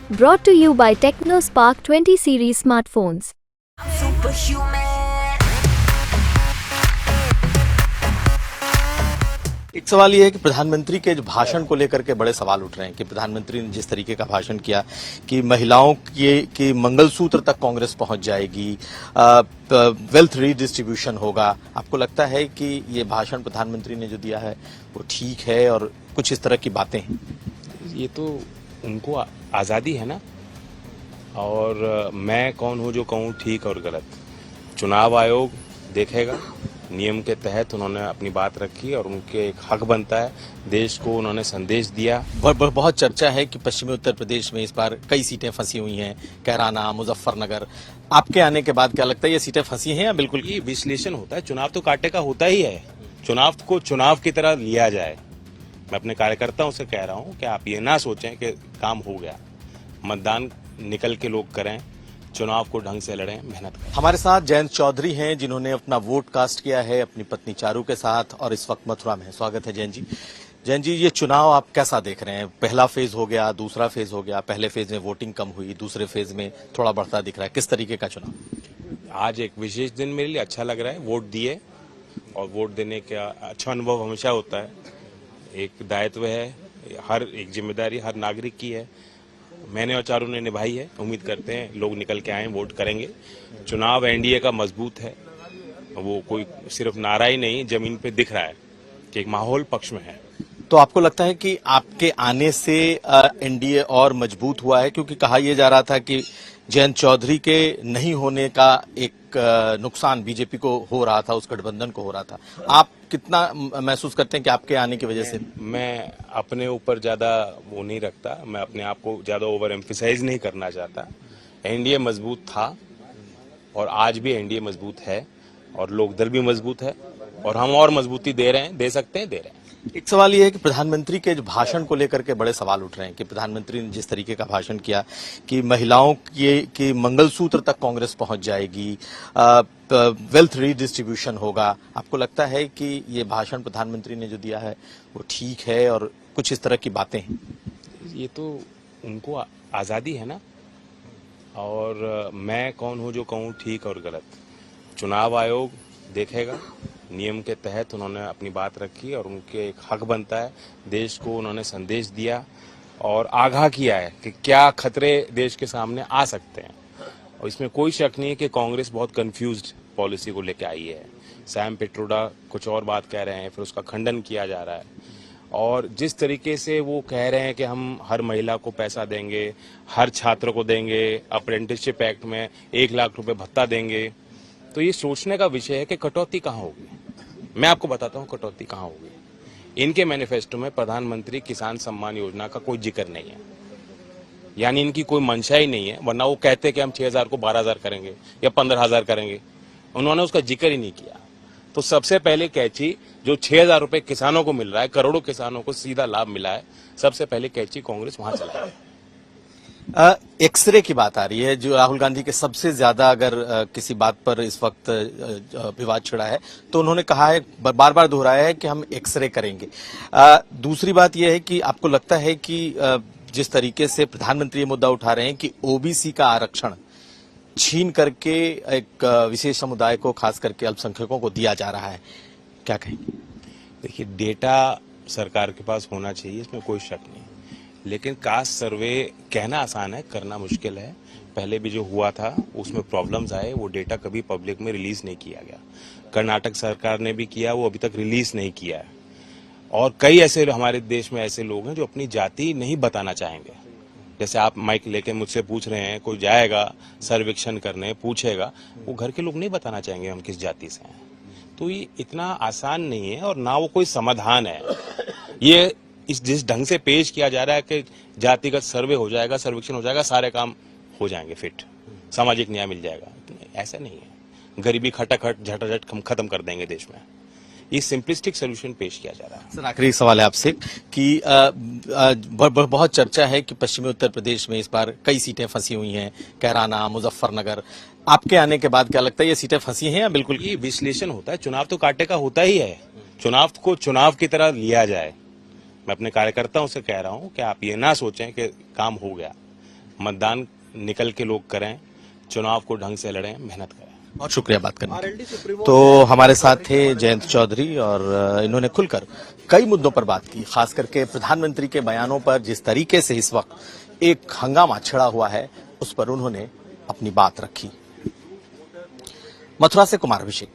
Brought to you by TechnoSpark 20 series smartphones. एक सवाल ये है कि प्रधानमंत्री के भाषण को लेकर के बड़े सवाल उठ रहे हैं कि प्रधानमंत्री ने जिस तरीके का भाषण किया कि महिलाओं के मंगलसूत्र तक कांग्रेस पहुंच जाएगी, वेल्थ रीडिस्ट्रीब्यूशन होगा। आपको लगता है कि ये भाषण प्रधानमंत्री ने जो दिया है वो ठीक है और कुछ इस तरह की बातें हैं? ये तो उनको आज़ादी है ना, और मैं कौन हूँ जो कहूँ ठीक और गलत। चुनाव आयोग देखेगा, नियम के तहत उन्होंने अपनी बात रखी और उनके एक हक बनता है, देश को उन्होंने संदेश दिया। बहुत चर्चा है कि पश्चिमी उत्तर प्रदेश में इस बार कई सीटें फंसी हुई हैं, कैराना, मुजफ्फरनगर। आपके आने के बाद क्या लगता है ये सीटें फंसी हैं या बिल्कुल? ये विश्लेषण होता है, चुनाव तो कांटे का होता ही है। चुनाव को चुनाव की तरह लिया जाए। मैं अपने कार्यकर्ताओं से कह रहा हूँ कि आप ये ना सोचें कि काम हो गया। मतदान निकल के लोग करें, चुनाव को ढंग से लड़ें, मेहनत करें। हमारे साथ जयंत चौधरी हैं जिन्होंने अपना वोट कास्ट किया है अपनी पत्नी चारू के साथ और इस वक्त मथुरा में। स्वागत है जयंत जी। जयंत जी, ये चुनाव आप कैसा देख रहे हैं? पहला फेज हो गया, दूसरा फेज हो गया। पहले फेज में वोटिंग कम हुई, दूसरे फेज में थोड़ा बढ़ता दिख रहा है। किस तरीके का चुनाव? आज एक विशेष दिन मेरे लिए अच्छा लग रहा है। वोट दिए और वोट देने का अच्छा अनुभव हमेशा होता है। एक दायित्व है, हर एक जिम्मेदारी हर नागरिक की है। मैंने और चारू ने निभाई है। उम्मीद करते हैं लोग निकल के आए, वोट करेंगे। चुनाव एनडीए का मजबूत है, वो कोई सिर्फ नारा ही नहीं, जमीन पे दिख रहा है कि एक माहौल पक्ष में है। तो आपको लगता है कि आपके आने से एनडीए और मजबूत हुआ है? क्योंकि कहा यह जा रहा था कि जयंत चौधरी के नहीं होने का एक नुकसान बीजेपी को हो रहा था, उस गठबंधन को हो रहा था। आप कितना महसूस करते हैं कि आपके आने की वजह से? मैं अपने ऊपर ज्यादा वो नहीं रखता, मैं अपने आप को ज्यादा ओवर एम्फिसाइज नहीं करना चाहता। एनडीए मजबूत था और आज भी एनडीए मजबूत है और लोकदल भी मजबूत है और हम और मजबूती दे रहे हैं, दे सकते हैं, दे रहे हैं। एक सवाल ये है कि प्रधानमंत्री के भाषण को लेकर के बड़े सवाल उठ रहे हैं कि प्रधानमंत्री ने जिस तरीके का भाषण किया कि महिलाओं के मंगलसूत्र तक कांग्रेस पहुंच जाएगी, वेल्थ रीडिस्ट्रीब्यूशन होगा। आपको लगता है कि ये भाषण प्रधानमंत्री ने जो दिया है वो ठीक है और कुछ इस तरह की बातें हैं? ये तो उनको आज़ादी है ना, और मैं कौन हूँ जो कहूँ ठीक और गलत। चुनाव आयोग देखेगा, नियम के तहत उन्होंने अपनी बात रखी और उनके एक हक बनता है, देश को उन्होंने संदेश दिया और आगाह किया है कि क्या खतरे देश के सामने आ सकते हैं। और इसमें कोई शक नहीं है कि कांग्रेस बहुत कंफ्यूज्ड पॉलिसी को लेकर आई है। सैम पिट्रोडा कुछ और बात कह रहे हैं, फिर उसका खंडन किया जा रहा है। और जिस तरीके से वो कह रहे हैं कि हम हर महिला को पैसा देंगे, हर छात्र को देंगे, अप्रेंटिसशिप एक्ट में 1 लाख रुपए भत्ता देंगे, तो ये सोचने का विषय है कि कटौती कहाँ होगी। मैं आपको बताता हूँ कटौती कहाँ होगी। इनके मैनिफेस्टो में प्रधानमंत्री किसान सम्मान योजना का कोई जिक्र नहीं है, यानी इनकी कोई मंशा ही नहीं है। वरना वो कहते कि हम 6,000 को 12,000 करेंगे या 15,000 करेंगे, उन्होंने उसका जिक्र ही नहीं किया। तो सबसे पहले कैची जो 6,000 रुपए किसानों को मिल रहा है, करोड़ों किसानों को सीधा लाभ मिला है, सबसे पहले कैची कांग्रेस वहां चलाए। एक्सरे की बात आ रही है, जो राहुल गांधी के सबसे ज्यादा अगर किसी बात पर इस वक्त विवाद छिड़ा है तो उन्होंने कहा है, बार बार दोहराया है कि हम एक्सरे करेंगे। दूसरी बात यह है कि आपको लगता है कि जिस तरीके से प्रधानमंत्री ये मुद्दा उठा रहे हैं कि ओबीसी का आरक्षण छीन करके एक विशेष समुदाय को, खास करके अल्पसंख्यकों को दिया जा रहा है, क्या कहेंगे? देखिए, डेटा सरकार के पास होना चाहिए, इसमें कोई शक नहीं, लेकिन कास्ट सर्वे कहना आसान है, करना मुश्किल है। पहले भी जो हुआ था उसमें प्रॉब्लम्स आए, वो डेटा कभी पब्लिक में रिलीज नहीं किया गया। कर्नाटक सरकार ने भी किया, वो अभी तक रिलीज नहीं किया है। और कई ऐसे हमारे देश में ऐसे लोग हैं जो अपनी जाति नहीं बताना चाहेंगे। जैसे आप माइक लेके मुझसे पूछ रहे हैं, कोई जाएगा सर्वेक्षण करने, पूछेगा, वो घर के लोग नहीं बताना चाहेंगे हम किस जाति से हैं। तो ये इतना आसान नहीं है और ना वो कोई समाधान है। ये जिस ढंग से पेश किया जा रहा है कि जातिगत सर्वे हो जाएगा, सर्वेक्षण हो जाएगा, सारे काम हो जाएंगे फिट, सामाजिक न्याय मिल जाएगा, ऐसा नहीं है। गरीबी खटाखट झटाझट हम खत्म कर देंगे देश में। ये सिंपलिस्टिक सोल्यूशन पेश किया जा रहा है। सर, आखिरी सवाल है आपसे कि बहुत चर्चा है कि पश्चिमी उत्तर प्रदेश में इस बार कई सीटें फंसी हुई हैं, कैराना, मुजफ्फरनगर। आपके आने के बाद क्या लगता है ये सीटें फंसी हैं या बिल्कुल? ये विश्लेषण होता है, चुनाव तो कांटे का होता ही है। चुनाव को चुनाव की तरह लिया जाए। मैं अपने कार्यकर्ताओं से कह रहा हूं कि आप ये ना सोचें कि काम हो गया। मतदान निकल के लोग करें, चुनाव को ढंग से लड़ें, मेहनत करें। बहुत शुक्रिया बात करने के लिए। तो हमारे साथ थे जयंत चौधरी और इन्होंने खुलकर कई मुद्दों पर बात की, खास करके प्रधानमंत्री के बयानों पर जिस तरीके से इस वक्त एक हंगामा छिड़ा हुआ है उस पर उन्होंने अपनी बात रखी। मथुरा से कुमार अभिषेक।